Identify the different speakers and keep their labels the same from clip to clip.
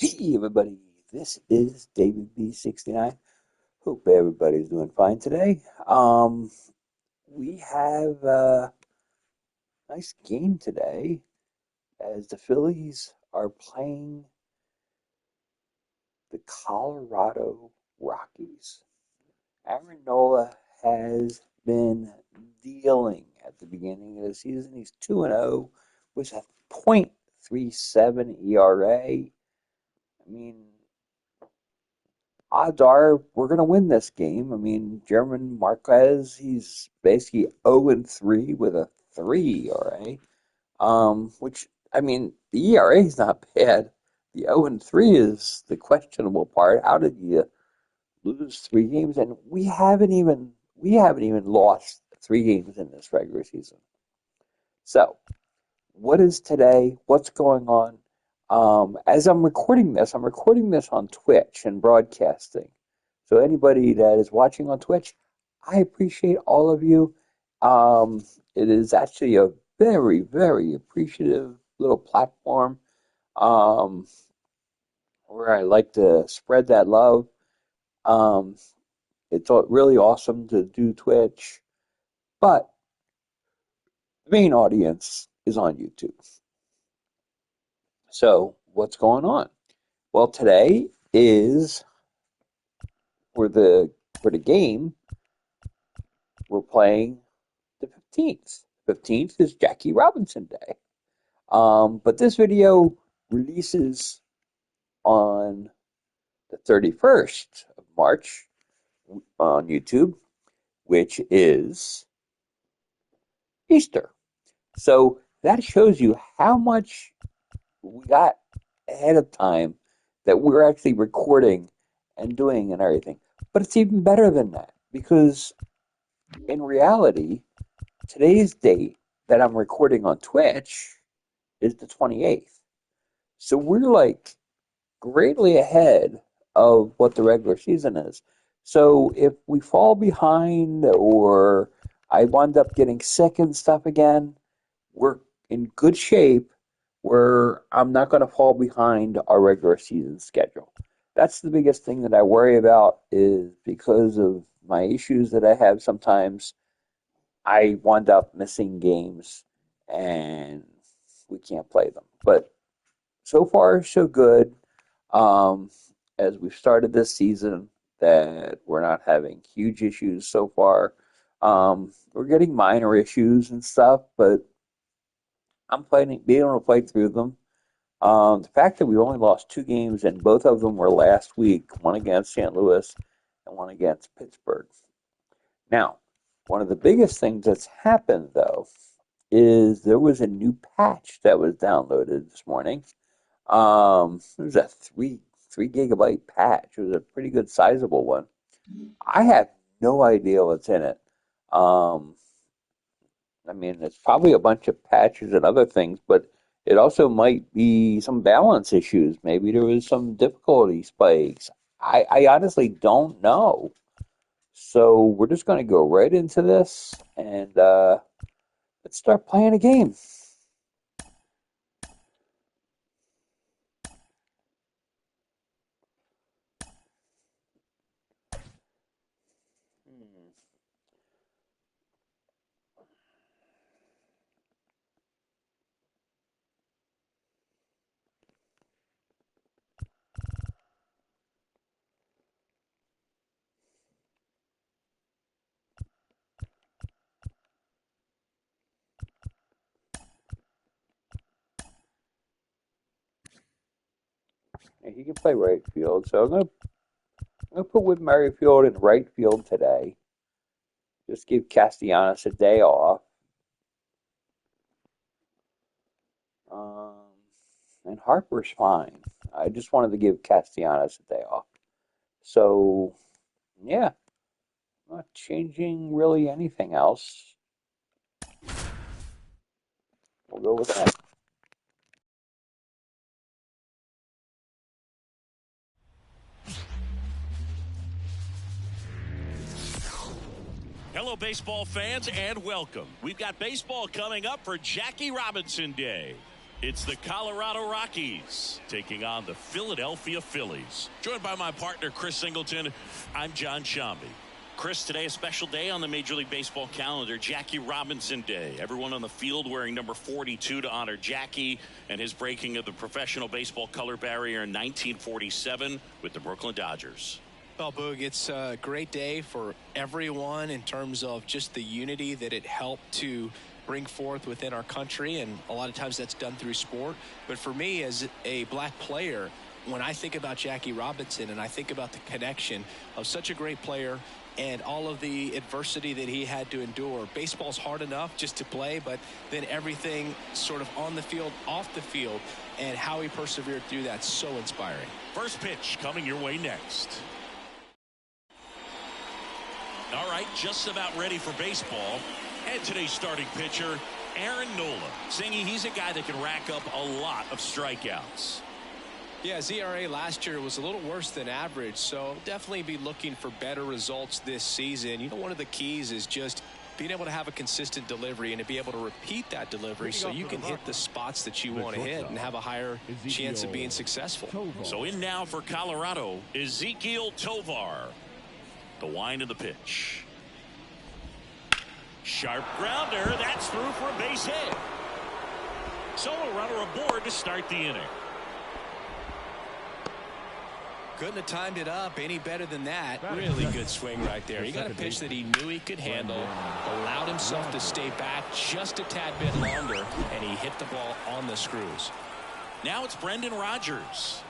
Speaker 1: Hey everybody, this is David B69. Hope everybody's doing fine today. We have a nice game today as the Phillies are playing the Colorado Rockies. Aaron Nola has been dealing at the beginning of the season. He's 2-0 with a .37 ERA. I mean, odds are we're going to win this game. I mean, German Marquez, he's basically 0-3 with a 3 ERA. Which, I mean, the ERA is not bad. The 0-3 is the questionable part. How did you lose 3 games? And we haven't even lost 3 games in this regular season. So, what is today? What's going on? As I'm recording this on Twitch and broadcasting. So anybody that is watching on Twitch, I appreciate all of you. It is actually a very, very appreciative little platform um, where I like to spread that love. Um, it's really awesome to do Twitch, but the main audience is on YouTube. So what's going on? Well, today is for the game we're playing the 15th. 15th is Jackie Robinson Day. But this video releases on the 31st of March on YouTube, which is Easter. So that shows you how much we got ahead of time that we're actually recording and doing and everything. But it's even better than that because in reality, today's date that I'm recording on Twitch is the 28th. So we're like greatly ahead of what the regular season is. So if we fall behind or I wind up getting sick and stuff again, we're in good shape where I'm not going to fall behind our regular season schedule. That's the biggest thing that I worry about is because of my issues that I have sometimes. I wound up missing games and we can't play them. But so far, so good. Um, as we've started this season, that we're not having huge issues so far. We're getting minor issues and stuff, but I'm being able to fight through them. The fact that we only lost 2 games and both of them were last week, one against St. Louis and one against Pittsburgh. Now, one of the biggest things that's happened, though, is there was a new patch that was downloaded this morning. It was a three gigabyte patch. It was a pretty good sizable one. I have no idea what's in it. Um, I mean, it's probably a bunch of patches and other things, but it also might be some balance issues. Maybe there was some difficulty spikes. I honestly don't know. So we're just going to go right into this and let's start playing a game. Hmm. Yeah, he can play right field, so I'm gonna put Whit Merrifield in right field today. Just give Castellanos a day off. Um, and Harper's fine. I just wanted to give Castellanos a day off. So, yeah, not changing really anything else. We'll go with that.
Speaker 2: Hello, baseball fans, and welcome. We've got baseball coming up for Jackie Robinson Day. It's the Colorado Rockies taking on the Philadelphia Phillies. Joined by my partner, Chris Singleton, I'm John Shambi. Chris, today a special day on the Major League Baseball calendar, Jackie Robinson Day. Everyone on the field wearing number 42 to honor Jackie and his breaking of the professional baseball color barrier in 1947 with the Brooklyn Dodgers.
Speaker 3: Well, Boog, it's a great day for everyone in terms of just the unity that it helped to bring forth within our country, and a lot of times that's done through sport. But for me, as a black player, when I think about Jackie Robinson and I think about the connection of such a great player and all of the adversity that he had to endure, baseball's hard enough just to play, but then everything sort of on the field, off the field, and how he persevered through that's so inspiring.
Speaker 2: First pitch coming your way next. All right, just about ready for baseball. And today's starting pitcher, Aaron Nola. Singy, he's a guy that can rack up a lot of strikeouts.
Speaker 3: Yeah, his ERA last year was a little worse than average, so definitely be looking for better results this season. You know, one of the keys is just being able to have a consistent delivery and to be able to repeat that delivery so you can hit the spots that you want to hit and have a higher chance of being successful.
Speaker 2: So in now for Colorado, Ezequiel Tovar. The wind of the pitch. Sharp grounder. That's through for a base hit. Solo runner aboard to start the inning.
Speaker 3: Couldn't have timed it up any better than that. Really good swing right there. He got a pitch that he knew he could handle, allowed himself to stay back just a tad bit longer, and he hit the ball on the screws.
Speaker 2: Now it's Brendan Rodgers.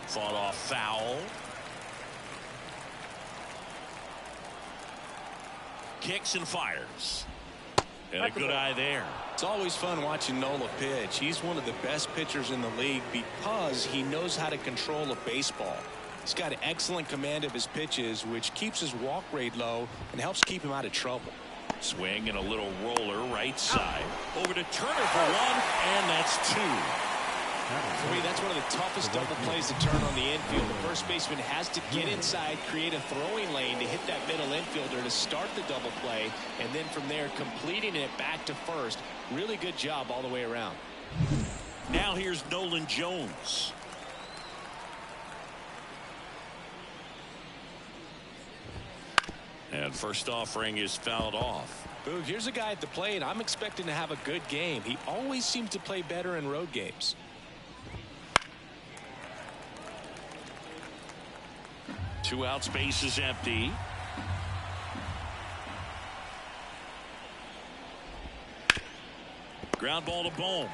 Speaker 2: Fought off foul. Kicks and fires. And a good eye there.
Speaker 3: It's always fun watching Nola pitch. He's one of the best pitchers in the league because he knows how to control a baseball. He's got excellent command of his pitches, which keeps his walk rate low and helps keep him out of trouble.
Speaker 2: Swing and a little roller right side. Over to Turner for one, and that's two.
Speaker 3: For me, that's one of the toughest double plays to turn on the infield. The first baseman has to get inside, create a throwing lane to hit that middle infielder to start the double play, and then from there completing it back to first. Really good job all the way around.
Speaker 2: Now here's Nolan Jones. And first offering is fouled off.
Speaker 3: Boog, here's a guy at the plate. I'm expecting to have a good game. He always seems to play better in road games.
Speaker 2: Two outs, base is empty. Ground ball to Bohm.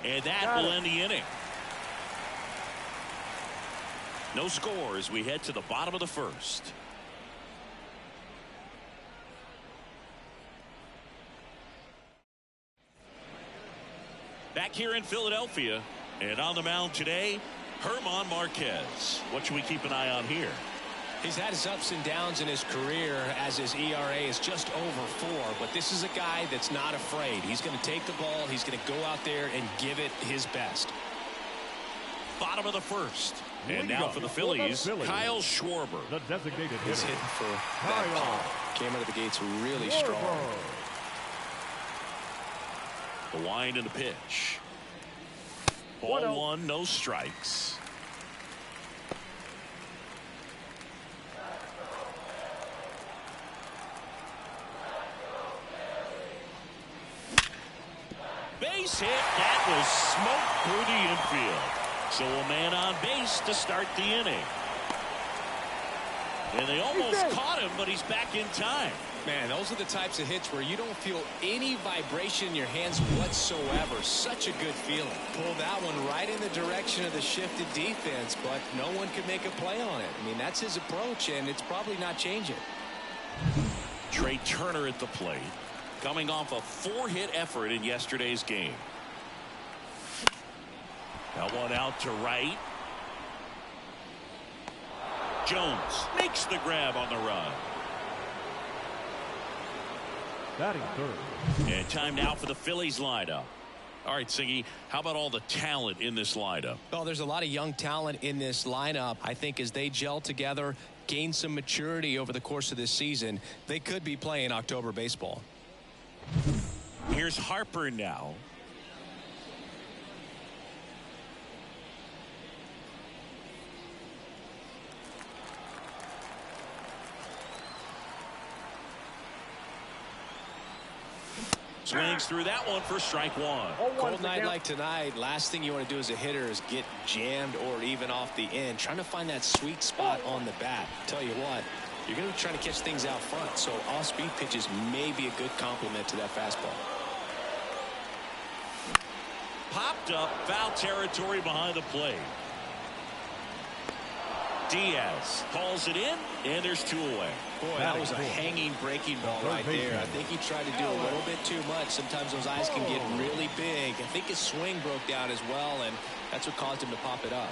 Speaker 2: And that will end the inning. No score as we head to the bottom of the first. Back here in Philadelphia, and on the mound today, Herman Marquez. What should we keep an eye on here?
Speaker 3: He's had his ups and downs in his career as his ERA is just over 4, but this is a guy that's not afraid. He's going to take the ball. He's going to go out there and give it his best.
Speaker 2: Bottom of the first. And now for the Phillies, Kyle Schwarber.
Speaker 4: The designated hitter.
Speaker 3: He's hitting for that pop. Came out of the gates really strong.
Speaker 2: The wind and the pitch. Ball one, no strikes. Base hit. That was smoked through the infield. So a man on base to start the inning. And they almost caught him, but he's back in time.
Speaker 3: Man, those are the types of hits where you don't feel any vibration in your hands whatsoever. Such a good feeling. Pulled that one right in the direction of the shifted defense, but no one could make a play on it. I mean, that's his approach, and it's probably not changing.
Speaker 2: Trey Turner at the plate, coming off a 4-hit effort in yesterday's game. That one out to right. Jones makes the grab on the run.
Speaker 4: Batting third.
Speaker 2: And time now for the Phillies lineup. All right, Siggy, how about all the talent in this lineup?
Speaker 3: Well, there's a lot of young talent in this lineup. I think as they gel together, gain some maturity over the course of this season, they could be playing October baseball.
Speaker 2: Here's Harper now. Swings through that one for strike one.
Speaker 3: Cold night like tonight, last thing you want to do as a hitter is get jammed or even off the end. Trying to find that sweet spot on the bat. Tell you what, you're going to be trying to catch things out front, so off-speed pitches may be a good complement to that fastball.
Speaker 2: Popped up, foul territory behind the plate. Diaz calls it in, and there's 2 away.
Speaker 3: Boy, that was a hanging breaking ball right there. I think he tried to do a little bit too much. Sometimes those eyes can get really big. I think his swing broke down as well, and that's what caused him to pop it up.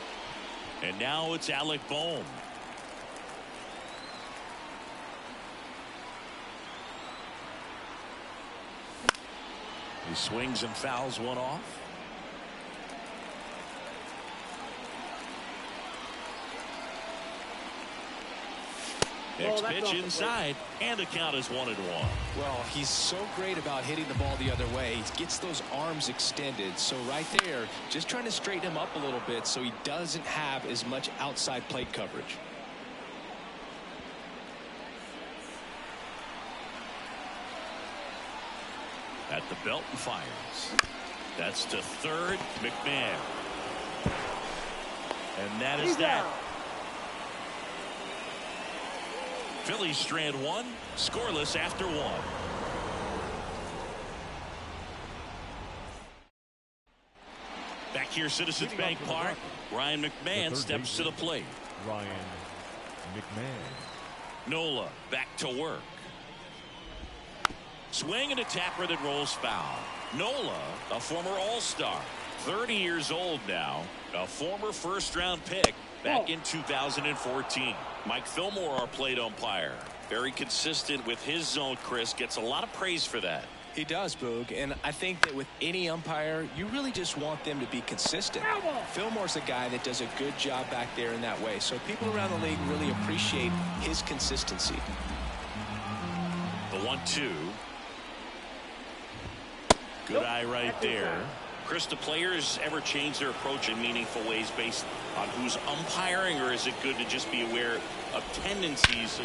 Speaker 2: And now it's Alec Bohm. He swings and fouls one off. Next pitch inside, and the count is 1-1.
Speaker 3: Well, he's so great about hitting the ball the other way. He gets those arms extended. So right there, just trying to straighten him up a little bit so he doesn't have as much outside plate coverage.
Speaker 2: At the belt and fires. That's to third, McMahon. And that is that. Phillies strand one, scoreless after one. Back here, Citizens Bank Park. Ryan McMahon steps to the plate.
Speaker 4: Ryan McMahon.
Speaker 2: Nola back to work. Swing and a tapper that rolls foul. Nola, a former All-Star, 30 years old now, a former first-round pick back in 2014. Mike Fillmore, our plate umpire, very consistent with his zone. Chris gets a lot of praise for that.
Speaker 3: He does, Boog, and I think that with any umpire, you really just want them to be consistent. Fillmore's a guy that does a good job back there in that way, so people around the league really appreciate his consistency.
Speaker 2: The 1-2. Good eye right there. Chris, do players ever change their approach in meaningful ways based on who's umpiring, or is it good to just be aware of tendencies?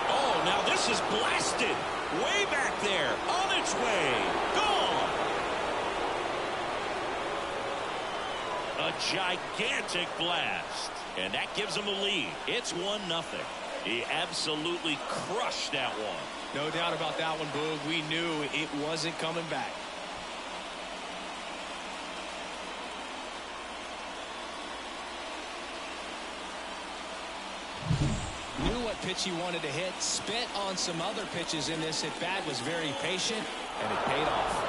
Speaker 2: Oh, now this is blasted. Way back there. On its way. Gone. A gigantic blast. And that gives him the lead. It's 1-0. He absolutely crushed that one.
Speaker 3: No doubt about that one, Boog. We knew it wasn't coming back. Pitch he wanted to hit, spent on some other pitches in this at bat, was very patient, and it paid off.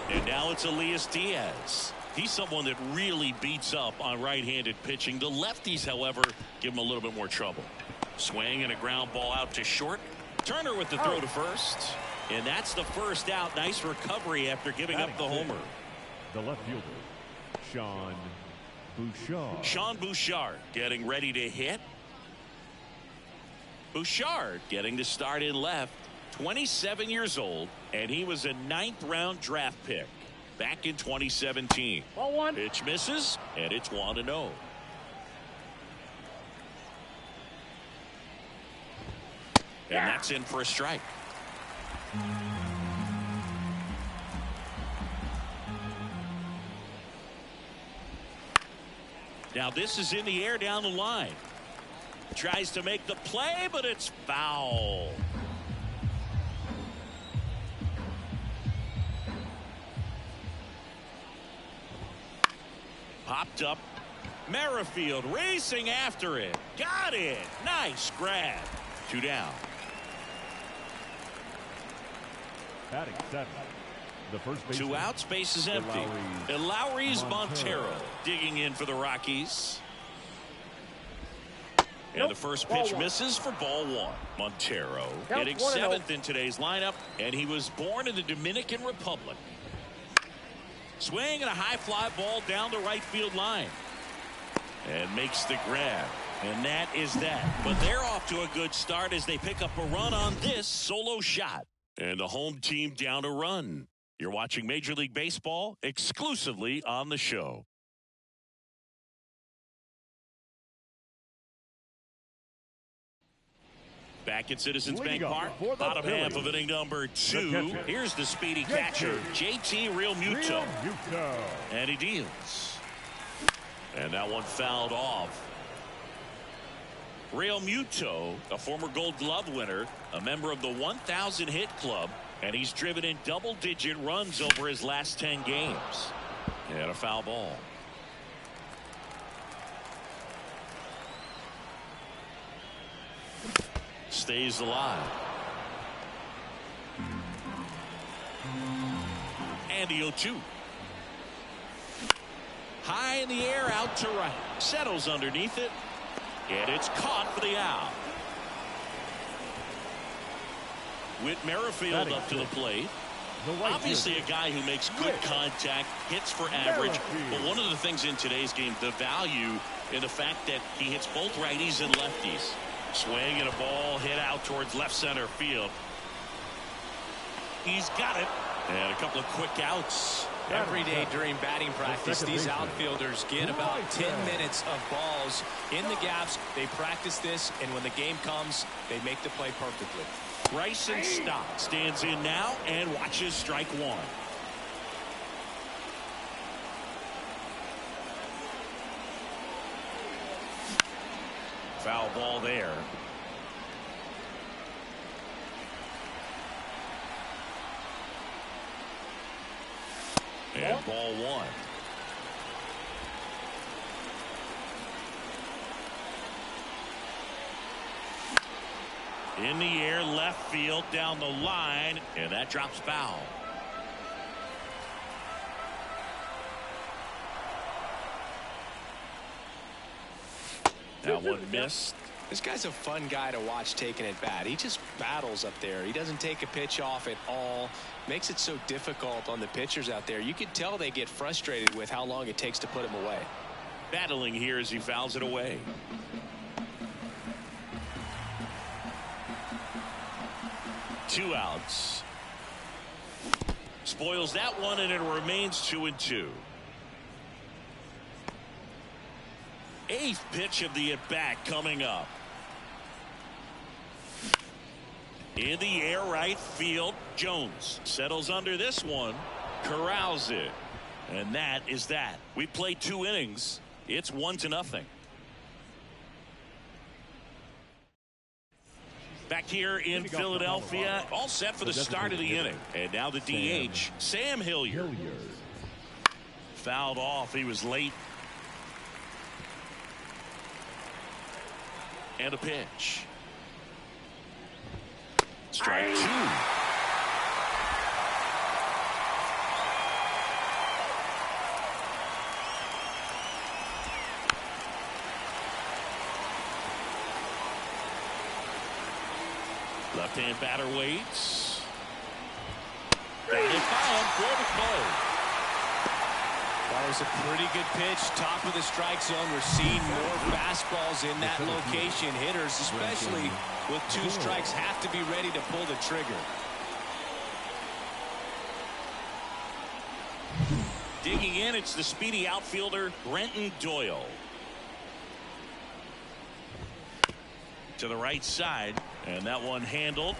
Speaker 2: And now it's Elias Diaz. He's someone that really beats up on right-handed pitching. The lefties, however, give him a little bit more trouble. Swing and a ground ball out to short. Turner with the throw to first. And that's the first out. Nice recovery after giving up the homer.
Speaker 4: The left fielder,
Speaker 2: Sean Bouchard getting ready to hit. Bouchard getting to start in left. 27 years old, and he was a 9th-round draft pick back in 2017. Pitch misses, and it's 1-0. And that's in for a strike. Now this is in the air down the line. Tries to make the play, but it's foul. Popped up. Merrifield racing after it. Got it. Nice grab. 2 down.
Speaker 4: Batting 7. The first baseman.
Speaker 2: 2 outs, base is empty. Lowry's Montero digging in for the Rockies. And the first pitch misses for ball 1. Montero hitting 7th in today's lineup, and he was born in the Dominican Republic. Swing and a high fly ball down the right field line. And makes the grab. And that is that. But they're off to a good start as they pick up a run on this solo shot. And the home team down a run. You're watching Major League Baseball exclusively on the show. Back at Citizens Bank Park, bottom half of inning number 2. Here's the speedy catcher, JT Real Muto. And he deals. And that one fouled off. Real Muto, a former Gold Glove winner, a member of the 1,000 hit club, and he's driven in double-digit runs over his last 10 games. And a foul ball. Stays alive. And the 0-2. High in the air, out to right. Settles underneath it. And it's caught for the out. Whit Merrifield up to the plate. Obviously a guy who makes good contact, hits for average. But one of the things in today's game, the value in the fact that he hits both righties and lefties. Swing and a ball hit out towards left center field. He's got it. And a couple of quick outs.
Speaker 3: Every day during batting practice, these outfielders get about 10 minutes of balls in the gaps. They practice this, and when the game comes, they make the play perfectly.
Speaker 2: Bryson Stott stands in now and watches strike one. Foul ball there. And ball one. In the air, left field, down the line, and that drops foul. That one missed.
Speaker 3: This guy's a fun guy to watch taking at bat. He just battles up there. He doesn't take a pitch off at all. Makes it so difficult on the pitchers out there. You can tell they get frustrated with how long it takes to put him away.
Speaker 2: Battling here as he fouls it away. Two outs. Spoils that one, and it remains 2-2. Eighth pitch of the at-bat coming up. In the air, right field. Jones settles under this one. Corrals it. And that is that. We played 2 innings. It's 1-0. Back here in Philadelphia, all set for the start of the inning. And now the DH, Sam Hilliard. Fouled off. He was late. And a pitch. Strike 2. Left-hand batter waits. Batted foul for the play.
Speaker 3: That was a pretty good pitch. Top of the strike zone. We're seeing more fastballs in that location. Hitters, especially with 2 strikes, have to be ready to pull the trigger.
Speaker 2: Digging in, it's the speedy outfielder, Brenton Doyle. To the right side, and that one handled.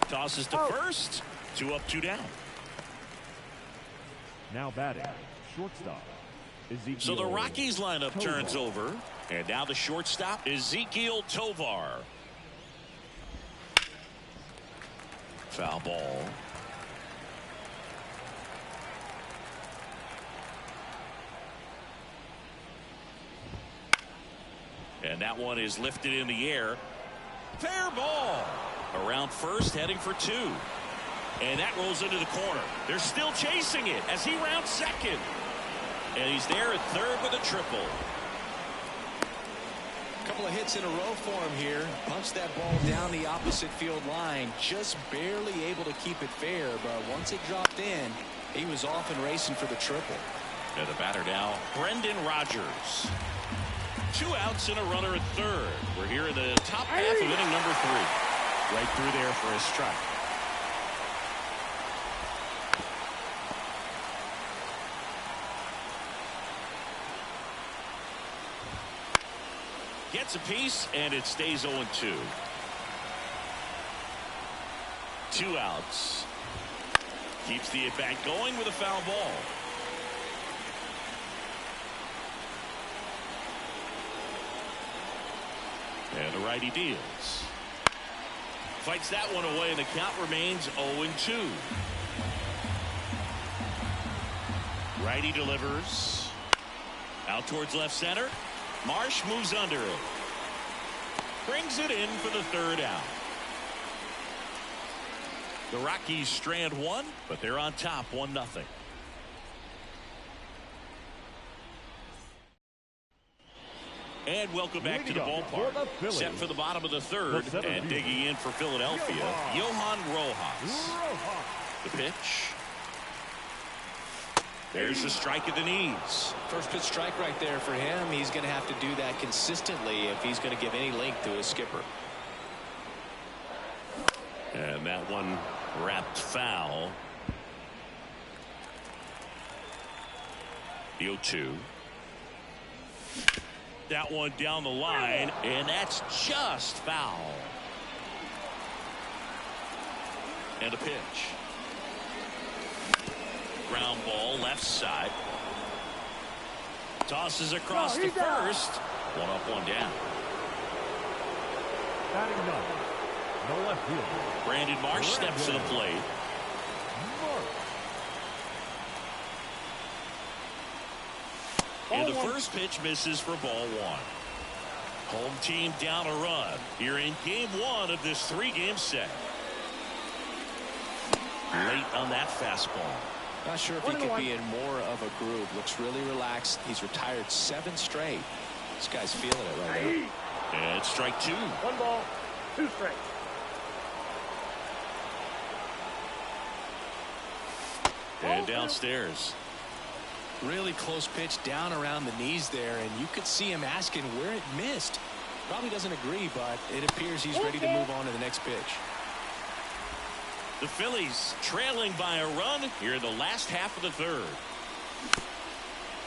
Speaker 2: Tosses to first. 2 up, 2 down.
Speaker 4: Now batting, shortstop, Ezekiel.
Speaker 2: So the Rockies lineup turns over, and now the shortstop, Ezekiel Tovar. Foul ball. And that one is lifted in the air. Fair ball. Around first, heading for 2. And that rolls into the corner. They're still chasing it as he rounds second. And he's there at third with a triple.
Speaker 3: Couple of hits in a row for him here. Punched that ball down the opposite field line. Just barely able to keep it fair, but once it dropped in, he was off and racing for the triple.
Speaker 2: And the batter now, Brendan Rodgers. 2 outs and a runner at third. We're here in the top half of inning number 3. Right through there for a strike. Gets a piece, and it stays 0-2. 2 outs. Keeps the at-bat going with a foul ball. And the righty deals. Fights that one away, and the count remains 0-2. Righty delivers. Out towards left center. Marsh moves under it. Brings it in for the 3rd out. The Rockies strand 1, but they're on top 1-0. And welcome back to the ballpark. Set for the bottom of the 3rd, and digging in for Philadelphia, Johan Rojas. The pitch. There's the strike at the knees.
Speaker 3: First pitch strike right there for him. He's going to have to do that consistently if he's going to give any length to his skipper.
Speaker 2: And that one wrapped foul. The 0-2. That one down the line, and that's just foul. And a pitch. Ground ball left side. Tosses across to first. 1 up, 1 down.
Speaker 4: Batting 9. No left field.
Speaker 2: Brandon Marsh steps to the plate. And the first pitch misses for ball 1. Home team down a run here in game 1 of this 3-game set. Late on that fastball.
Speaker 3: Not sure if he could be in more of a groove. Looks really relaxed. He's retired 7 straight. This guy's feeling it right now.
Speaker 2: And strike 2.
Speaker 5: 1 ball, 2 strikes.
Speaker 2: And downstairs.
Speaker 3: Really close pitch down around the knees there, and you could see him asking where it missed. Probably doesn't agree, but it appears he's ready to move on to the next pitch.
Speaker 2: The Phillies trailing by a run here in the last half of the 3rd.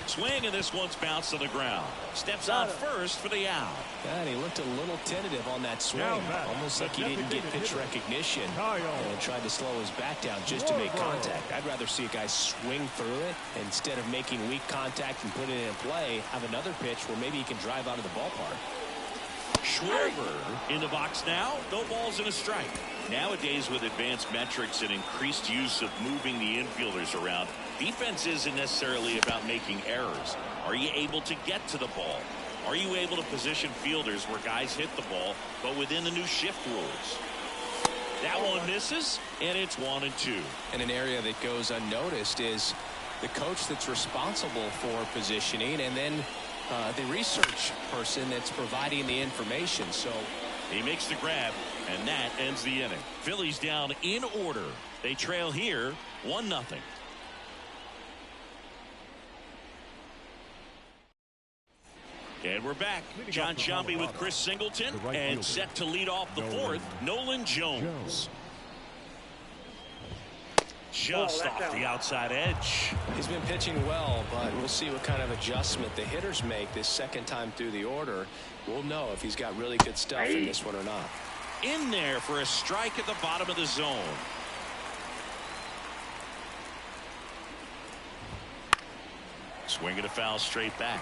Speaker 2: Swing, and this one's bounced to the ground. Steps on first for the out.
Speaker 3: And he looked a little tentative on that swing. Almost like he didn't get pitch recognition and tried to slow his bat down just to make contact. I'd rather see a guy swing through it instead of making weak contact and put it in play. Have another pitch where maybe he can drive out of the ballpark.
Speaker 2: Schwarber in the box now. No balls and a strike. Nowadays, with advanced metrics and increased use of moving the infielders around, defense isn't necessarily about making errors. Are you able to get to the ball? Are you able to position fielders where guys hit the ball, but within the new shift rules? That one misses, and it's 1-2.
Speaker 3: And an area that goes unnoticed is the coach that's responsible for positioning, and then the research person that's providing the information. So
Speaker 2: he makes the grab, and that ends the inning. Phillies down in order. They trail here 1-0. And we're back. John Shambi with Chris Singleton, and set to lead off the 4th, Nolan Jones. Just off the outside edge.
Speaker 3: He's been pitching well, but we'll see what kind of adjustment the hitters make this second time through the order. We'll know if he's got really good stuff in this one or not.
Speaker 2: In there for a strike at the bottom of the zone. Swing and a foul straight back.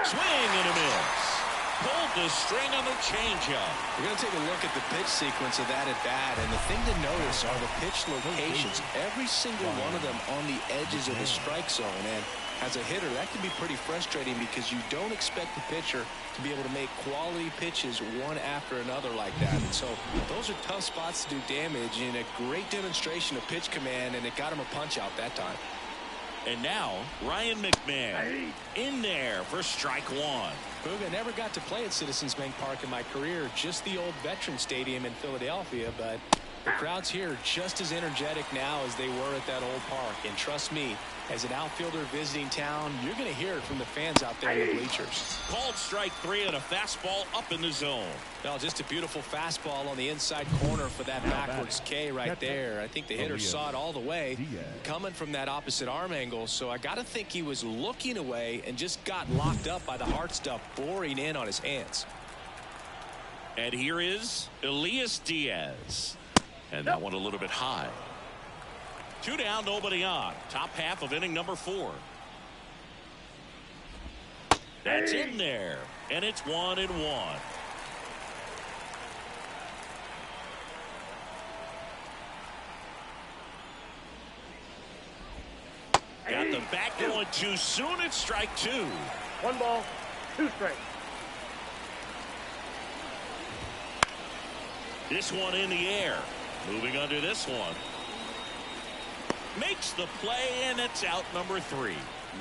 Speaker 2: Swing and a miss. Pulled the string on the changeup.
Speaker 3: We're going to take a look at the pitch sequence of that at bat, and the thing to notice are the pitch locations. Every single one of them on the edges of the strike zone, and as a hitter, that can be pretty frustrating because you don't expect the pitcher to be able to make quality pitches one after another like that. And so those are tough spots to do damage, and a great demonstration of pitch command, and it got him a punch out that time.
Speaker 2: And now Ryan McMahon in there for strike 1.
Speaker 3: Booga, never got to play at Citizens Bank Park in my career, just the old Veteran Stadium in Philadelphia, but The crowds here are just as energetic now as they were at that old park. And trust me, as an outfielder visiting town, you're going to hear it from the fans out there in the bleachers.
Speaker 2: Called strike 3 and a fastball up in the zone.
Speaker 3: Well, just a beautiful fastball on the inside corner for that backwards K right there. I think the hitter saw it all the way coming from that opposite arm angle. So I got to think he was looking away and just got locked up by the hard stuff boring in on his hands.
Speaker 2: And here is Elias Diaz. And that one a little bit high. 2 down, nobody on. Top half of inning number 4. That's in there. And it's 1-1. Got the back going too soon. It's strike 2.
Speaker 5: 1 ball, 2 strikes.
Speaker 2: This one in the air. Moving under this one. Makes the play, and it's out number 3.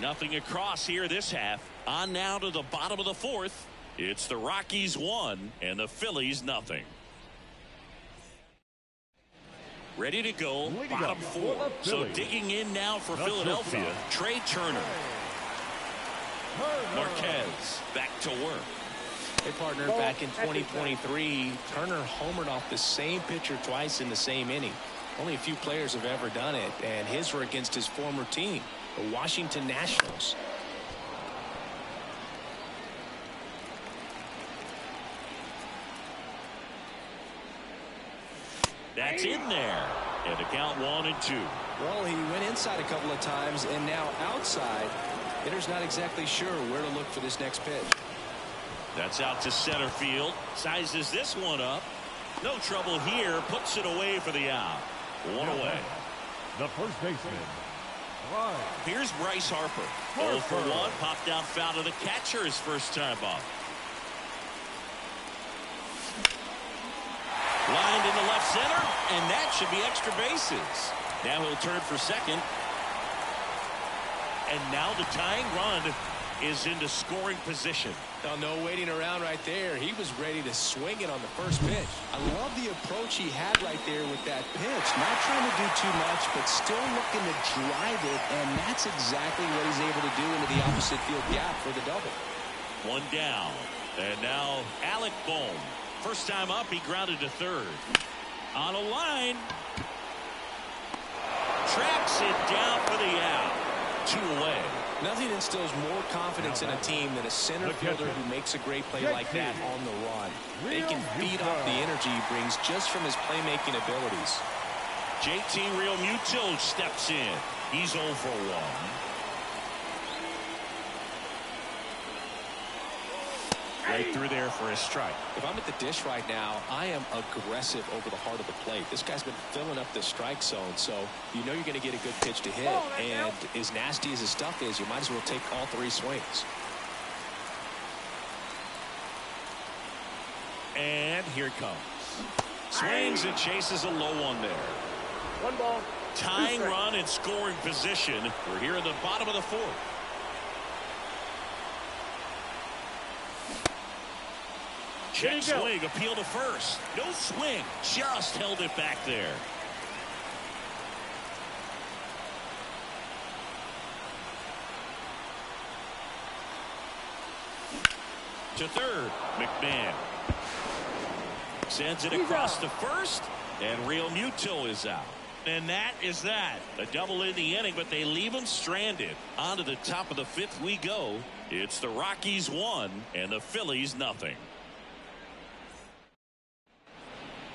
Speaker 2: Nothing across here this half. On now to the bottom of the 4th. It's the Rockies 1 and the Phillies nothing. Ready to go. Bottom 4. So digging in now for Philadelphia. Trey Turner. Marquez back to work.
Speaker 3: Hey, partner, back in 2023, Turner homered off the same pitcher twice in the same inning. Only a few players have ever done it, and his were against his former team, the Washington Nationals.
Speaker 2: That's in there. And the count 1-2.
Speaker 3: Well, he went inside a couple of times, and now outside. Hitter's not exactly sure where to look for this next pitch.
Speaker 2: That's out to center field. Sizes this one up. No trouble here. Puts it away for the out. 1 away.
Speaker 4: The first baseman.
Speaker 2: Here's Bryce Harper. 0 for 1. Popped out foul to the catcher his first time up. Lined into left center, and that should be extra bases. Now he'll turn for second. And now the tying run is into scoring position.
Speaker 3: Now, no waiting around right there. He was ready to swing it on the first pitch. I love the approach he had right there with that pitch. Not trying to do too much, but still looking to drive it, and that's exactly what he's able to do into the opposite field gap for the double.
Speaker 2: 1 down. And now Alec Bohm. First time up, he grounded to third. On a line. Tracks it down for the out. 2 away.
Speaker 3: Nothing instills more confidence in a team than a center fielder who makes a great play like that on the run. They can feed off the energy he brings just from his playmaking abilities.
Speaker 2: JT Realmuto steps in. He's 0 for 1. Right through there for a strike.
Speaker 3: If I'm at the dish right now, I am aggressive over the heart of the plate. This guy's been filling up the strike zone, so you know you're going to get a good pitch to hit. And as nasty as his stuff is, you might as well take all 3 swings.
Speaker 2: And here it comes. Swings and chases a low one there.
Speaker 5: 1 ball.
Speaker 2: Tying run in scoring position. We're here in the bottom of the 4th. Check swing, appeal to first. No swing, just held it back there. To third, McMahon. Sends it across to first, and Realmuto is out. And that is that. A double in the inning, but they leave him stranded. On to the top of the 5th we go. It's the Rockies 1 and the Phillies nothing.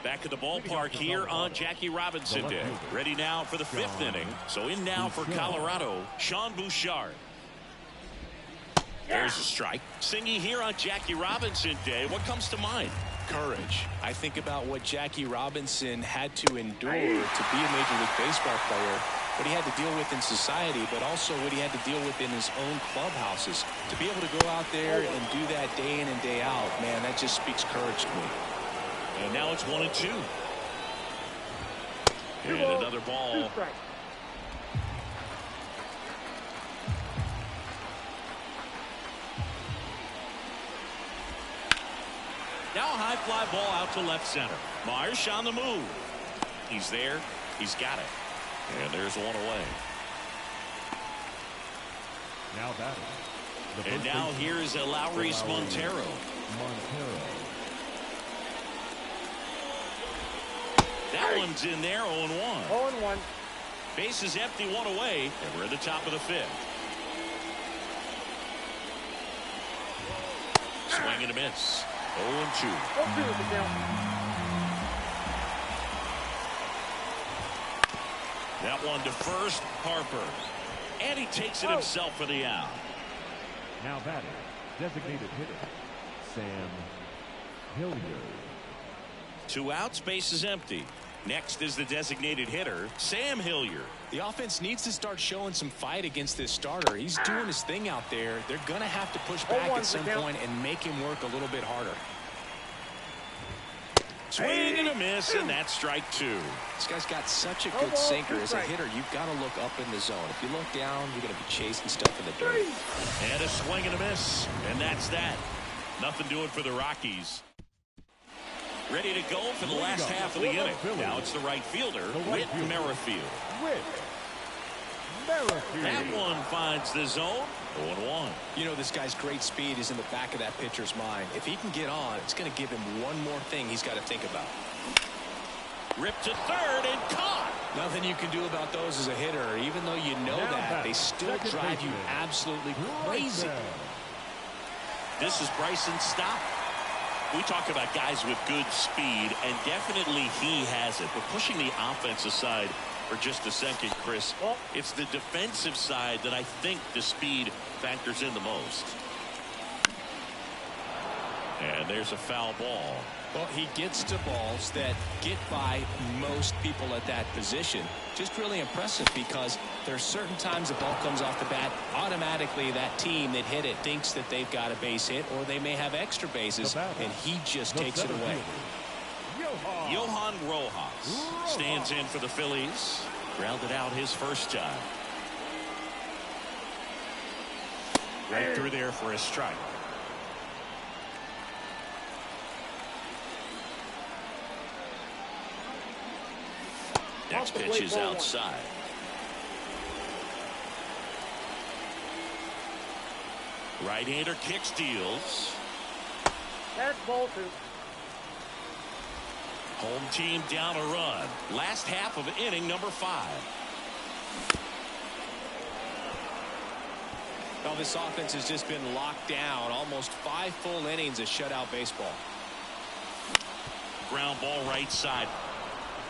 Speaker 2: Back at the ballpark here on Jackie Robinson Day. Ready now for the 5th inning. So in now for Colorado, Sean Bouchard. There's a strike. Singy here on Jackie Robinson Day. What comes to mind?
Speaker 3: Courage. I think about what Jackie Robinson had to endure to be a Major League Baseball player, what he had to deal with in society, but also what he had to deal with in his own clubhouses. To be able to go out there and do that day in and day out, man, that just speaks courage to me.
Speaker 2: And now it's 1-2. And another ball. Now a high fly ball out to left center. Marsh on the move. He's there. He's got it. And there's one away.
Speaker 4: Now batting.
Speaker 2: And now here's Lowry's Montero. That one's in there, 0-1.
Speaker 5: 0-1.
Speaker 2: Base is empty, one away, and we're at the top of the fifth. Swing and a miss. 0-2.
Speaker 5: 0-2 with the count.
Speaker 2: That one to first, Harper. And he takes it himself for the out.
Speaker 4: Now batting, designated hitter, Sam Hilliard.
Speaker 2: 2 outs, base is empty. Next is the designated hitter, Sam Hilliard.
Speaker 3: The offense needs to start showing some fight against this starter. He's doing his thing out there. They're going to have to push back at some point and make him work a little bit harder.
Speaker 2: Swing and a miss, and that's strike 2.
Speaker 3: This guy's got such a good sinker. As a hitter, you've got to look up in the zone. If you look down, you're going to be chasing stuff in the dirt.
Speaker 2: And a swing and a miss, and that's that. Nothing doing for the Rockies. Ready to go for the last half of the inning. Now it's the right fielder, Whit Merrifield. That one finds the zone. 0-1.
Speaker 3: You know, this guy's great speed is in the back of that pitcher's mind. If he can get on, it's going to give him one more thing he's got to think about.
Speaker 2: Ripped to third and caught.
Speaker 3: Nothing you can do about those as a hitter. Even though you know that, they still drive you absolutely crazy.
Speaker 2: This is Bryson Stott. We talk about guys with good speed, and definitely he has it. But pushing the offense aside for just a second, Chris, it's the defensive side that I think the speed factors in the most. And there's a foul ball.
Speaker 3: Well, he gets to balls that get by most people at that position. Just really impressive because there's certain times the ball comes off the bat, automatically that team that hit it thinks that they've got a base hit or they may have extra bases, and he just takes it away.
Speaker 2: Johan Rojas stands in for the Phillies. Grounded out his first time. Right through there for a strike. Next pitch is outside. Right-hander kick steals.
Speaker 5: That's ball 2.
Speaker 2: Home team down a run. Last half of inning number 5.
Speaker 3: Well, this offense has just been locked down. Almost 5 full innings of shutout baseball.
Speaker 2: Ground ball right side.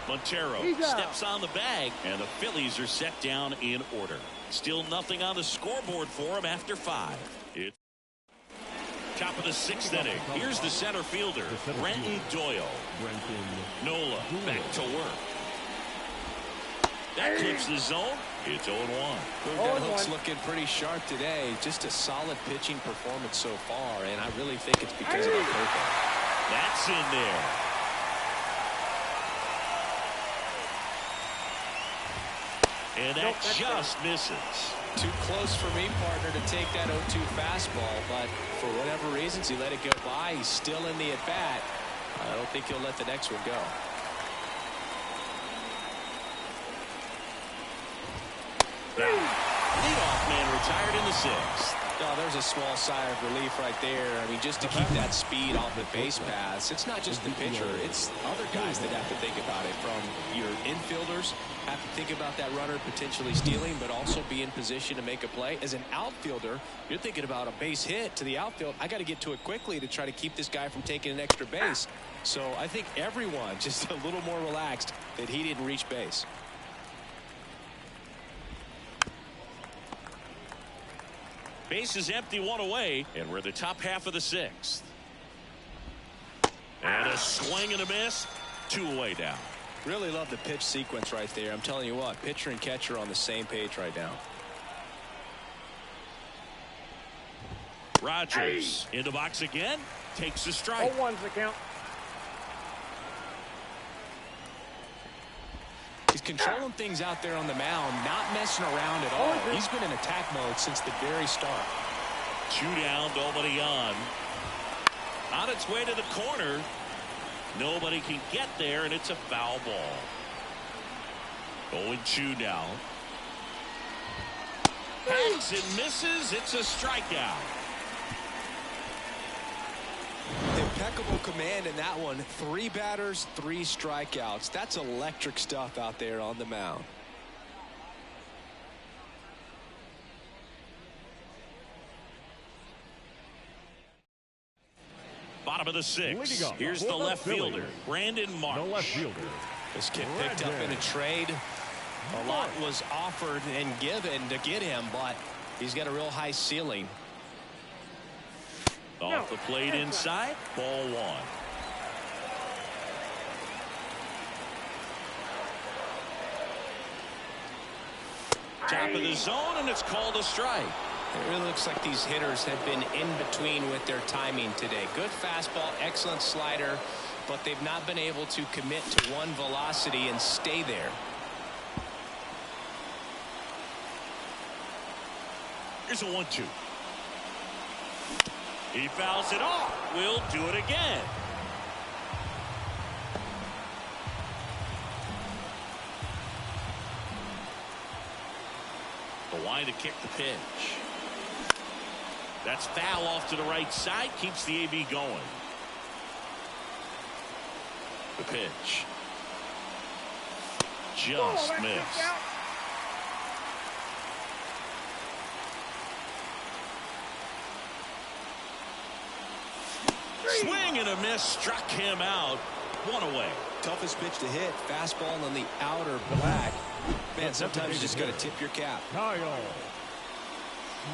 Speaker 2: Montero steps on the bag, and the Phillies are set down in order. Still nothing on the scoreboard for them after 5. It's top of the 6th inning. Here's the center fielder, Brenton Doyle. Nola back to work. That clips the zone. It's 0-1.
Speaker 3: That hook's looking pretty sharp today. Just a solid pitching performance so far, and I really think it's because of the curveball.
Speaker 2: That's in there. And that just misses.
Speaker 3: Too close for me, partner, to take that 0-2 fastball, but for whatever reasons, he let it go by. He's still in the at-bat. I don't think he'll let the next one go.
Speaker 2: Leadoff man retired in the 6th.
Speaker 3: Oh, there's a small sigh of relief right there. I mean, just to keep that speed off the base paths. It's not just the pitcher. It's other guys that have to think about it. From your infielders have to think about that runner potentially stealing, but also be in position to make a play. As an outfielder, you're thinking about a base hit to the outfield. I got to get to it quickly to try to keep this guy from taking an extra base. So I think everyone just a little more relaxed that he didn't reach base.
Speaker 2: Base is empty, one away, and we're the top half of the 6th. And a swing and a miss, 2 away down.
Speaker 3: Really love the pitch sequence right there. I'm telling you what, pitcher and catcher on the same page right now.
Speaker 2: Rogers in the box again, takes the strike.
Speaker 5: 0-1's the count.
Speaker 3: He's controlling things out there on the mound, not messing around at all. He's been in attack mode since the very start.
Speaker 2: 2 down, nobody on. On its way to the corner. Nobody can get there, and it's a foul ball. 0-2 now. Hacks and misses. It's a strikeout.
Speaker 3: Impeccable command in that one. 3 batters, 3 strikeouts. That's electric stuff out there on the mound.
Speaker 2: Bottom of the 6th. Here's the left fielder, Brandon Marsh.
Speaker 4: The left fielder.
Speaker 3: This kid picked up in a trade. A lot was offered and given to get him, but he's got a real high ceiling.
Speaker 2: Off the plate inside, ball 1. Top of the zone, and it's called a strike.
Speaker 3: It really looks like these hitters have been in between with their timing today. Good fastball, excellent slider, but they've not been able to commit to one velocity and stay there.
Speaker 2: Here's a 1-2. He fouls it off. We'll do it again. The line to kick the pitch. That's foul off to the right side. Keeps the AB going. The pitch. Just missed. Swing and a miss. Struck him out. 1 away.
Speaker 3: Toughest pitch to hit. Fastball on the outer black. Man, sometimes you just got to tip your cap.
Speaker 4: Kyle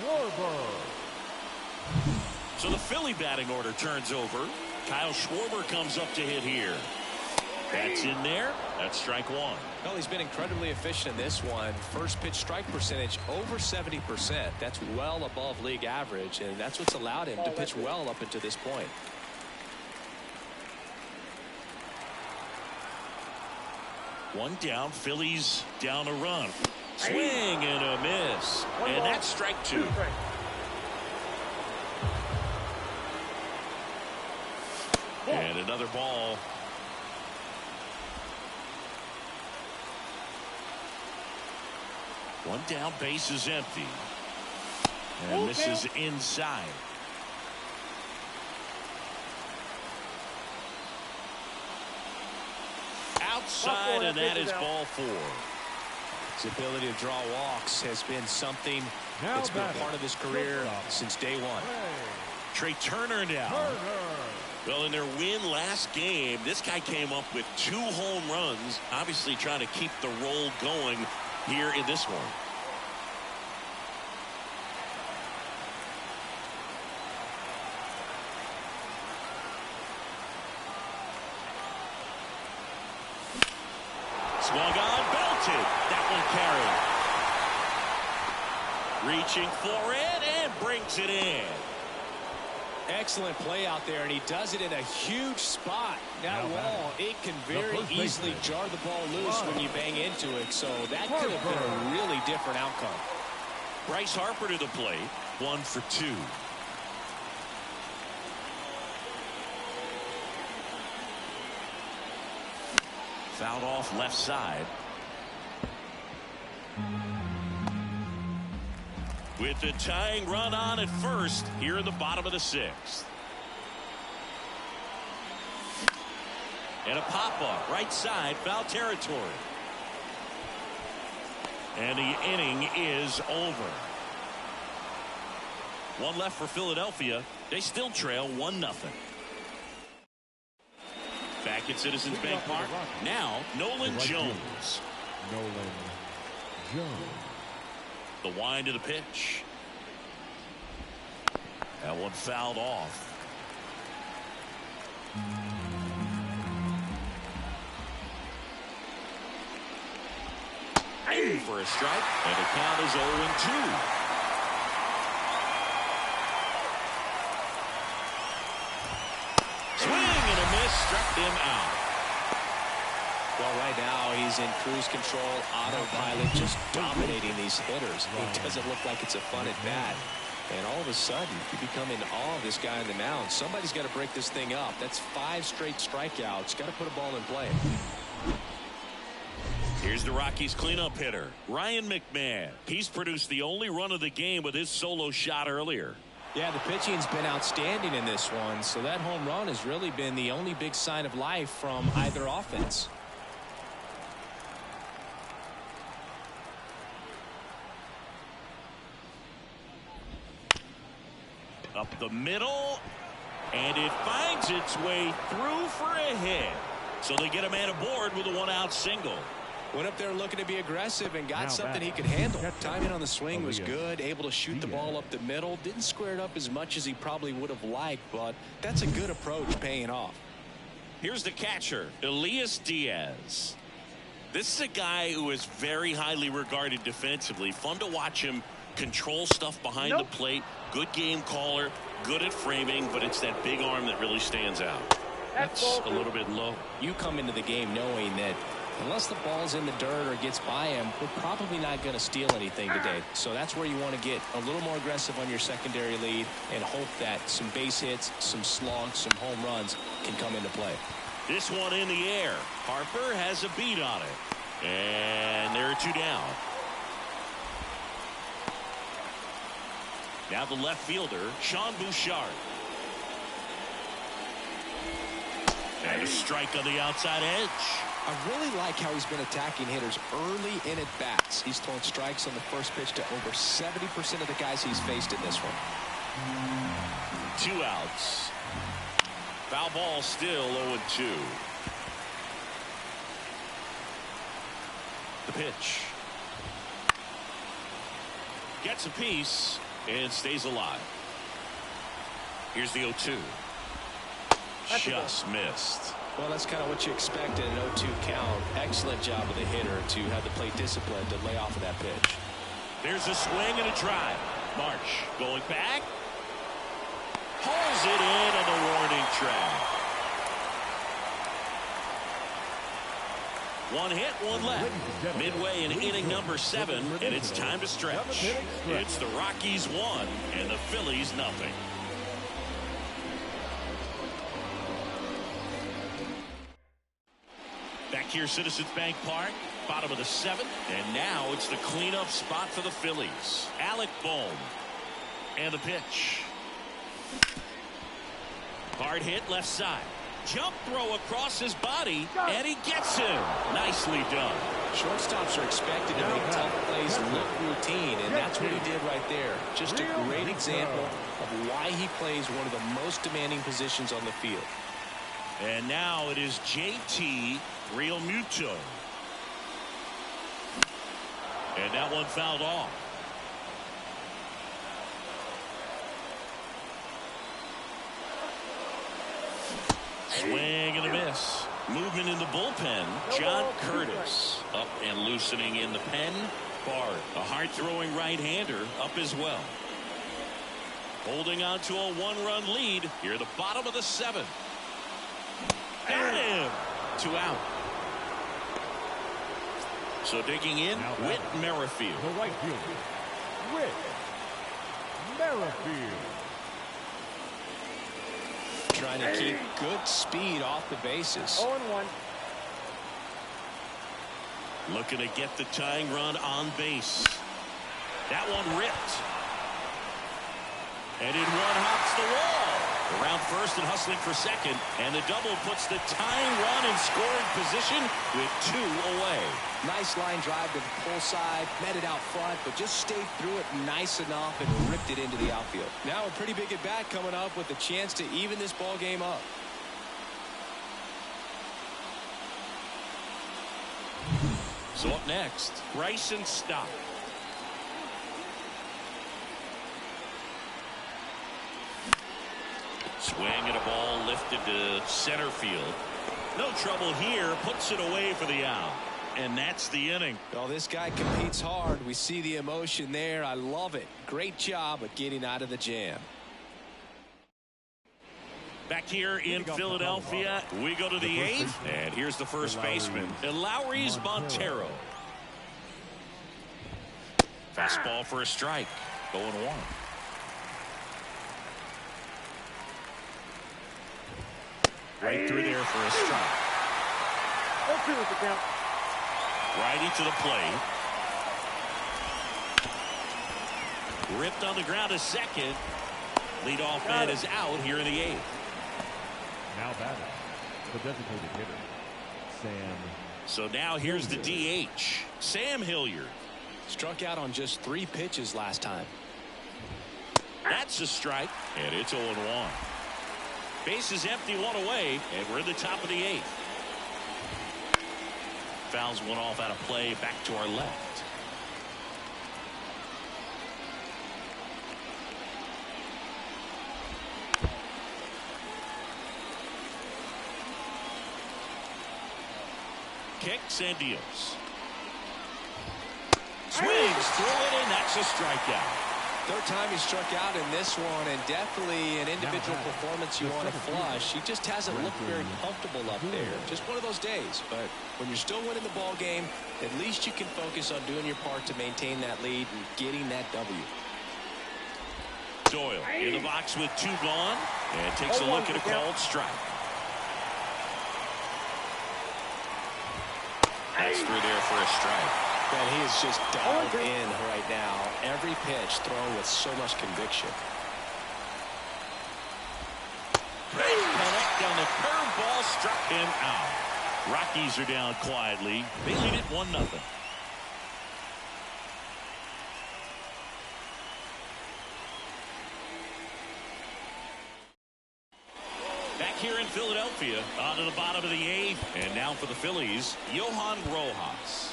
Speaker 4: Schwarber.
Speaker 2: So the Philly batting order turns over. Kyle Schwarber comes up to hit here. That's in there. That's strike 1.
Speaker 3: Well, he's been incredibly efficient in this one. First pitch strike percentage over 70%. That's well above league average, and that's what's allowed him to pitch well up until this point.
Speaker 2: One down. Phillies down a run. Swing and a miss. And that's strike 2. And another ball. One down, base is empty. And this is inside. Outside, and that is ball 4.
Speaker 3: His ability to draw walks has been something that's been part of his career since day 1.
Speaker 2: Trey Turner now. Well, in their win last game, this guy came up with 2 home runs, obviously trying to keep the roll going here in this one. Swung on, belted. That one carried. Reaching for it and brings it in.
Speaker 3: Excellent play out there, and he does it in a huge spot. That wall, it can very easily jar the ball loose when you bang into it, so that could have been a really different outcome.
Speaker 2: Bryce Harper to the plate, 1 for 2. Fouled off left side. With the tying run on at first here in the bottom of the 6th. And a pop-up right side, foul territory. And the inning is over. 1 left for Philadelphia. They still trail 1-0. Back at Citizens Bank Park. Now, Nolan Jones.
Speaker 4: Nolan Jones.
Speaker 2: The wind to the pitch. That one fouled off. In for a strike, and the count is 0-2. Swing and a miss, struck him out.
Speaker 3: Well, right now he's in cruise control, autopilot, just dominating these hitters. It doesn't look like it's a fun at bat. And all of a sudden, you become in awe of this guy on the mound. Somebody's got to break this thing up. That's 5 straight strikeouts. Got to put a ball in play.
Speaker 2: Here's the Rockies cleanup hitter, Ryan McMahon. He's produced the only run of the game with his solo shot earlier.
Speaker 3: Yeah, the pitching's been outstanding in this one, so that home run has really been the only big sign of life from either offense.
Speaker 2: Up the middle, and it finds its way through for a hit. So they get a man aboard with a one-out single.
Speaker 3: Went up there looking to be aggressive and got something he could handle. Timing on the swing was good, able to shoot the ball up the middle. Didn't square it up as much as he probably would have liked, but that's a good approach paying off.
Speaker 2: Here's the catcher, Elias Diaz. This is a guy who is very highly regarded defensively. Fun to watch him control stuff behind the plate. Good game caller, good at framing, but it's that big arm that really stands out. That's a little bit low.
Speaker 3: You come into the game knowing that unless the ball's in the dirt or gets by him, we're probably not going to steal anything today. So that's where you want to get a little more aggressive on your secondary lead and hope that some base hits, some slugs, some home runs can come into play.
Speaker 2: This one in the air. Harper has a beat on it. And there are two down. Now the left fielder, Sean Bouchard. And a strike on the outside edge.
Speaker 3: I really like how he's been attacking hitters early in at bats. He's thrown strikes on the first pitch to over 70% of the guys he's faced in this one.
Speaker 2: 2 outs. Foul ball still 0-2. The pitch. Gets a piece and stays alive. Here's the 0-2. Just missed.
Speaker 3: Well, that's kind of what you expect in an 0-2 count. Excellent job of the hitter to have the plate discipline to lay off of that pitch.
Speaker 2: There's a swing and a drive. March going back. Hauls it in on the warning track. One hit, one left. Midway in inning number 7, and it's time to stretch. It's the Rockies 1 and the Phillies 0. Back here, Citizens Bank Park, bottom of the 7th, and now it's the cleanup spot for the Phillies. Alec Bohm, and the pitch. Hard hit left side. Jump throw across his body, and he gets him. Nicely done.
Speaker 3: Shortstops are expected to make tough plays look routine, and that's what he did right there. Just a great example of why he plays one of the most demanding positions on the field.
Speaker 2: And now it is JT Realmuto. And that one fouled off. Swing and a miss. Movement in the bullpen. John Curtis up and loosening in the pen. Bard, a hard-throwing right-hander, up as well. Holding on to a 1-run lead here at the bottom of the 7th. Got him. 2 out. So digging in, Whit Merrifield.
Speaker 4: The right fielder, Whit Merrifield.
Speaker 3: Trying to keep good speed off the bases.
Speaker 5: 0-1.
Speaker 2: Looking to get the tying run on base. That one ripped. And in one hops the wall. Around first and hustling for second. And the double puts the tying run in scoring position with 2 away.
Speaker 3: Nice line drive to the pull side. Met it out front, but just stayed through it nice enough and ripped it into the outfield. Now a pretty big at bat coming up with a chance to even this ball game up.
Speaker 2: So up next, Bryson Stott. Swing and a ball lifted to center field. No trouble here. Puts it away for the out. And that's the inning.
Speaker 3: Well, this guy competes hard. We see the emotion there. I love it. Great job at getting out of the jam.
Speaker 2: Back here in Philadelphia, we go to the 8th. And here's the first baseman, Lowry's Montero. Fastball for a strike. 0-1. Right through there for a strike.
Speaker 5: 0-2 is the count.
Speaker 2: Righty to the plate. Ripped on the ground to second. Leadoff man is out here in the 8th.
Speaker 4: Now batting, the designated hitter, Sam.
Speaker 2: So now here's the DH, Sam Hilliard.
Speaker 3: Struck out on just 3 pitches last time.
Speaker 2: That's a strike, and it's 0-1. Base is empty, 1 away, and we're in the top of the 8th. Fouls one off out of play, back to our left. Kicks and deals. Swings through it, and that's a strikeout.
Speaker 3: Third time he struck out in this one, and definitely an individual performance you want to flush. He just hasn't looked very comfortable up there. Just one of those days. But when you're still winning the ball game, at least you can focus on doing your part to maintain that lead and getting that W.
Speaker 2: Doyle in the box with 2 gone, and takes a look at a called strike. That's through there for a strike.
Speaker 3: Man, he is just dialed in right now. Every pitch thrown with so much conviction.
Speaker 2: Great connect on the curveball, struck him out. Rockies are down quietly. They lead it 1-0. Back here in Philadelphia, on to the bottom of the 8th, and now for the Phillies, Johan Rojas.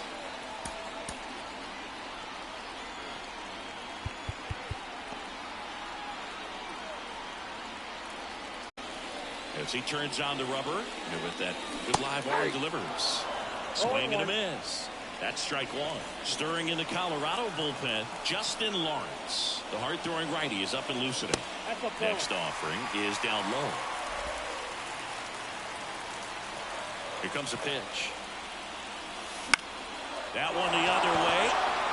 Speaker 2: As he turns on the rubber, and with that good live wire delivers. Swing and a miss. That's strike 1. Stirring in the Colorado bullpen, Justin Lawrence. The hard-throwing righty is up and loosening. Next offering is down low. Here comes a pitch. That one the other way,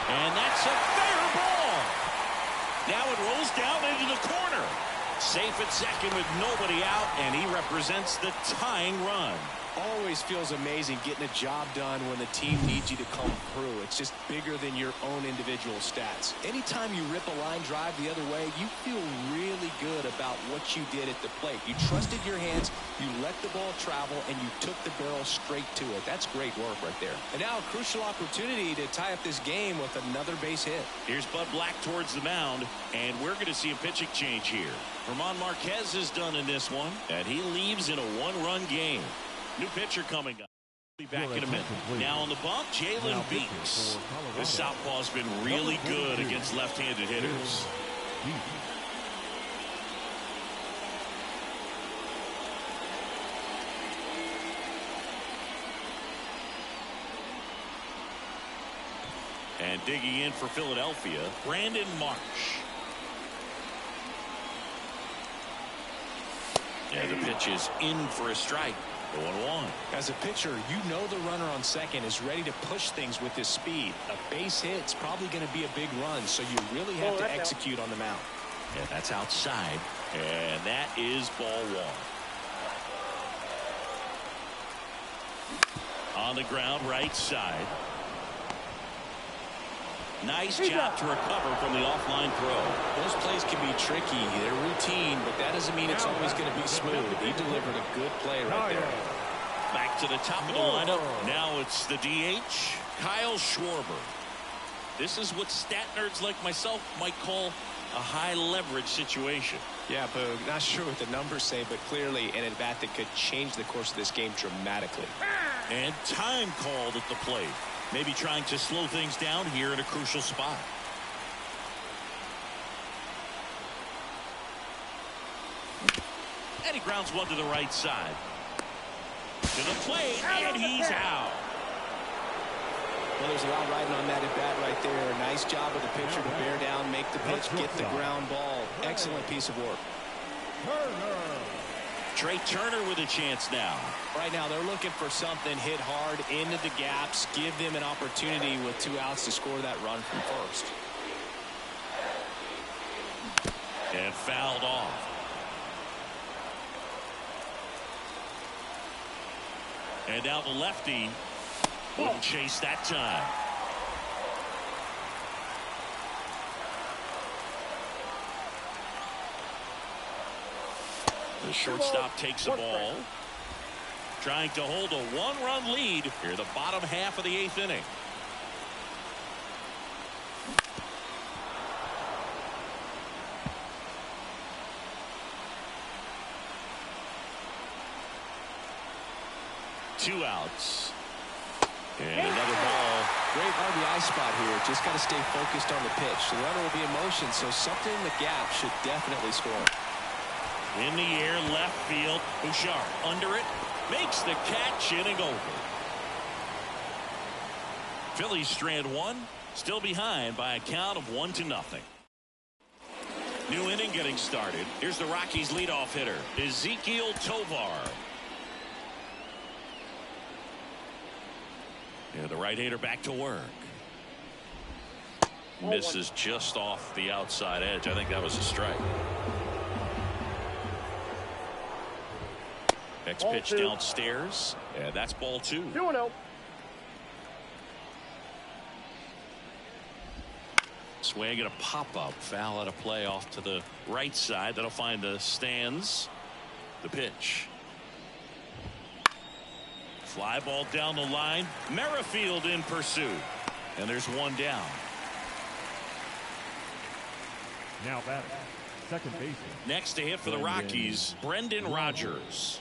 Speaker 2: and that's a fair ball. Now it rolls down into the corner. Safe at second with nobody out, and he represents the tying run.
Speaker 3: Always feels amazing getting a job done when the team needs you to come through. It's just bigger than your own individual stats. Anytime you rip a line drive the other way, you feel really good about what you did at the plate. You trusted your hands, you let the ball travel, and you took the barrel straight to it. That's great work right there. And now a crucial opportunity to tie up this game with another base hit.
Speaker 2: Here's Bud Black towards the mound, and we're going to see a pitching change here. German Marquez is done in this one, and he leaves in a 1-run game. New pitcher coming up. Be back in a minute. Now on the bump, Jalen Beeks. This southpaw's been really good against left-handed hitters. And digging in for Philadelphia, Brandon Marsh. And the pitch is in for a strike. The 1-1.
Speaker 3: As a pitcher, you know the runner on second is ready to push things with his speed. A base hit's probably going to be a big run, so you really have to execute on the mound.
Speaker 2: And that's outside, and that is ball 1. On the ground, right side. Nice job to recover from the offline throw.
Speaker 3: Those plays can be tricky. They're routine, but that doesn't mean it's always going to be smooth. He delivered a good play right there.
Speaker 2: Back to the top of the lineup. Now it's the DH, Kyle Schwarber. This is what stat nerds like myself might call a high leverage situation.
Speaker 3: Yeah, Boog, not sure what the numbers say, but clearly an at-bat that could change the course of this game dramatically.
Speaker 2: And time called at the plate. Maybe trying to slow things down here in a crucial spot. And he grounds one to the right side. To the plate, and he's out.
Speaker 3: Well, there's a lot riding on that at-bat right there. Nice job of the pitcher to bear down, make the pitch, get the ground ball. Excellent piece of work.
Speaker 2: Trey Turner with a chance now.
Speaker 3: Right now, they're looking for something, hit hard into the gaps, give them an opportunity with 2 outs to score that run from first.
Speaker 2: And fouled off. And now the lefty. Wouldn't chase that time. The shortstop takes the ball. Trying to hold a one-run lead here the bottom half of the 8th inning. Two outs. And another ball.
Speaker 3: Great RBI spot here. Just got to stay focused on the pitch. The runner will be in motion, so something in the gap should definitely score.
Speaker 2: In the air, left field. Bouchard under it. Makes the catch, inning over. Phillies strand one. Still behind by a count of 1-0. New inning getting started. Here's the Rockies leadoff hitter, Ezequiel Tovar. The right-hander back to work. Misses just off the outside edge. I think that was a strike. Next pitch downstairs. And that's ball 2.
Speaker 5: 2-0.
Speaker 2: Swing and a pop-up. Foul out of play off to the right side. That'll find the stands. The pitch. Fly ball down the line. Merrifield in pursuit. And there's one down.
Speaker 4: Now batting, second baseman.
Speaker 2: Next to hit for the Rockies, Brendan Rodgers.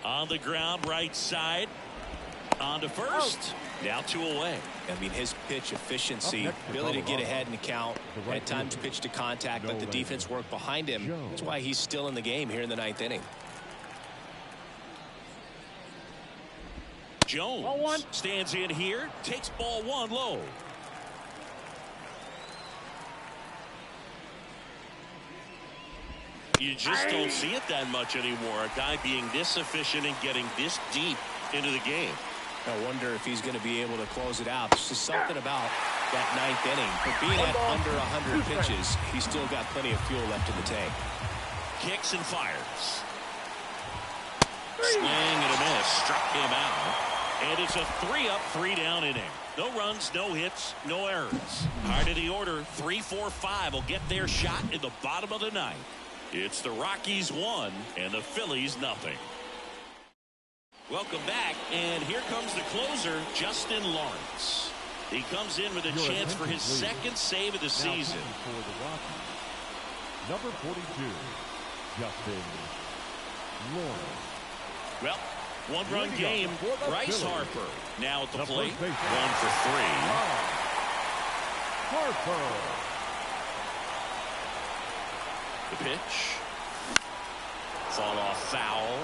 Speaker 2: On the ground, right side. On to first. Now 2 away.
Speaker 3: I mean, his pitch efficiency, ability to get ahead in the count, at times pitch to contact, let the defense work behind him. That's why he's still in the game here in the 9th inning.
Speaker 2: Jones stands in here, takes ball 1 low. You just don't see it that much anymore. A guy being this efficient and getting this deep into the game.
Speaker 3: I wonder if he's going to be able to close it out. There's just something about that 9th inning. But being at under 100 pitches, he's still got plenty of fuel left in the tank.
Speaker 2: Kicks and fires. Swing and a miss. Struck him out. And it's a 3-up, 3-down inning. No runs, no hits, no errors. Heart of the order, 3-4-5 will get their shot in the bottom of the 9th. It's the Rockies 1 and the Phillies 0. Welcome back, and here comes the closer, Justin Lawrence. He comes in with a chance for his second save of the season.
Speaker 4: For the Rockies, number 42, Justin Lawrence.
Speaker 2: Well, one-run game. Bryce Harper now at the plate. 1 for 3.
Speaker 4: Harper.
Speaker 2: The pitch. Fall off foul.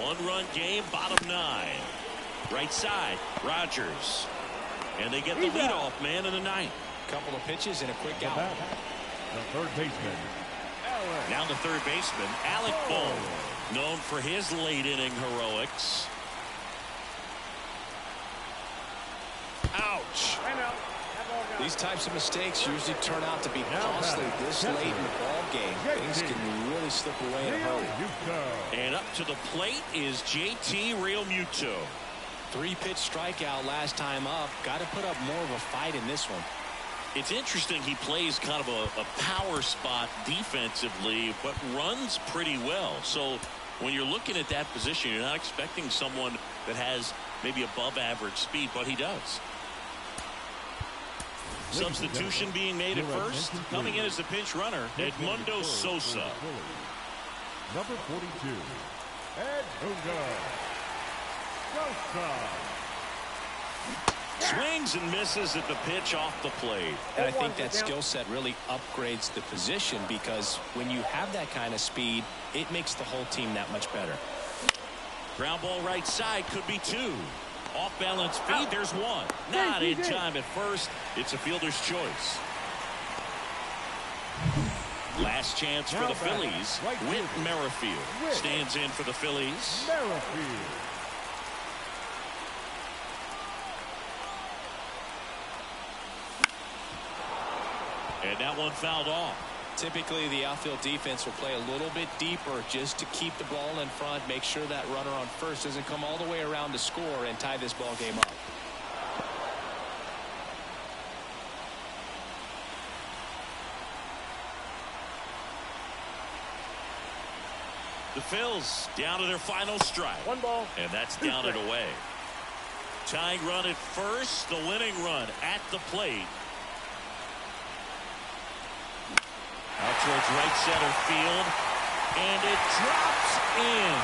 Speaker 2: One-run game, bottom 9. Right side, Rodgers. And they get the leadoff man in the 9th.
Speaker 3: Couple of pitches and a quick out.
Speaker 4: The third baseman, Alec.
Speaker 2: Now the third baseman, Alec Bohm, known for his late inning heroics. Ouch.
Speaker 3: These types of mistakes usually turn out to be costly this late in the ball game. Things can really slip away in a hurry.
Speaker 2: And up to the plate is JT Realmuto.
Speaker 3: 3-pitch strikeout last time up. Got to put up more of a fight in this one.
Speaker 2: It's interesting he plays kind of a power spot defensively, but runs pretty well. So when you're looking at that position, you're not expecting someone that has maybe above average speed, but he does. Substitution being made at first. Coming in as the pinch runner, Edmundo Sosa.
Speaker 4: Number 42, Edmundo Sosa.
Speaker 2: Swings and misses at the pitch off the plate.
Speaker 3: And I think that skill set really upgrades the position, because when you have that kind of speed, it makes the whole team that much better.
Speaker 2: Ground ball right side, could be 2. Off balance feed, there's 1. Not in time at first. It's a fielder's choice. Last chance for the Phillies. Whit Merrifield stands in for the Phillies.
Speaker 4: Merrifield.
Speaker 2: And that one fouled off.
Speaker 3: Typically, the outfield defense will play a little bit deeper just to keep the ball in front, make sure that runner on first doesn't come all the way around to score and tie this ball game up.
Speaker 2: The Phils down to their final strike.
Speaker 5: 1 ball.
Speaker 2: And that's down and away. Tying run at first, the winning run at the plate. Out towards right center field. And it drops in.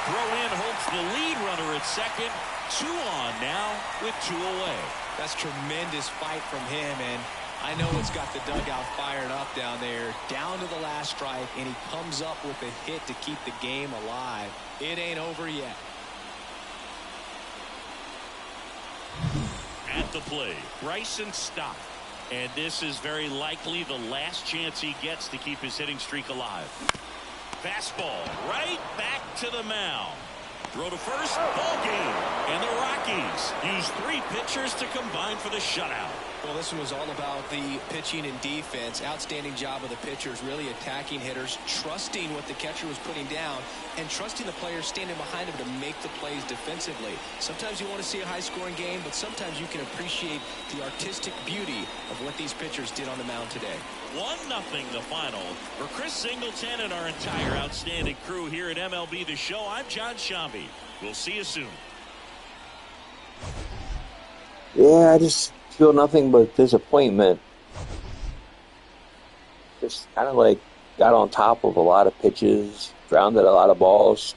Speaker 2: Throw in hopes the lead runner at second. 2 on now with 2 away.
Speaker 3: That's tremendous fight from him, and I know it's got the dugout fired up down there. Down to the last strike, and he comes up with a hit to keep the game alive. It ain't over yet.
Speaker 2: At the plate, Bryson Stott. And this is very likely the last chance he gets to keep his hitting streak alive. Fastball right back to the mound. Throw to first, ball game. And the Rockies use 3 pitchers to combine for the shutout.
Speaker 3: Well, this one was all about the pitching and defense. Outstanding job of the pitchers, really attacking hitters, trusting what the catcher was putting down, and trusting the players standing behind him to make the plays defensively. Sometimes you want to see a high-scoring game, but sometimes you can appreciate the artistic beauty of what these pitchers did on the mound today.
Speaker 2: 1-0 the final. For Chris Singleton and our entire outstanding crew here at MLB The Show, I'm John Shambi. We'll see you soon.
Speaker 1: Yeah, I just feel nothing but disappointment. Just kind of like got on top of a lot of pitches, grounded a lot of balls.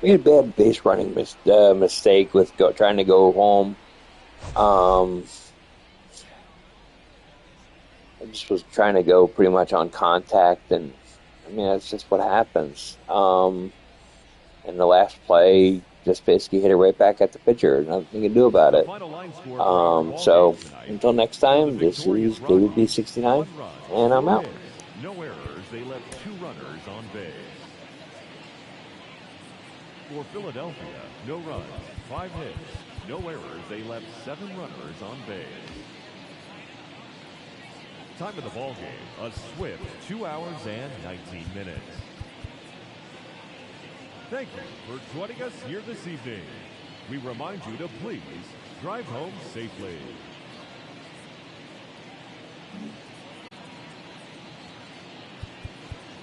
Speaker 1: We had a bad base running mistake with trying to go home. I just was trying to go pretty much on contact, and I mean that's just what happens. In the last play, just basically hit it right back at the pitcher. Nothing you can do about it. So until next time, this is David B69, and I'm out.
Speaker 4: No errors. They left 2 runners on base. For Philadelphia, no runs, 5 hits, no errors. They left 7 runners on base. Time of the ball game, a swift 2 hours and 19 minutes. Thank you for joining us here this evening. We remind you to please drive home safely.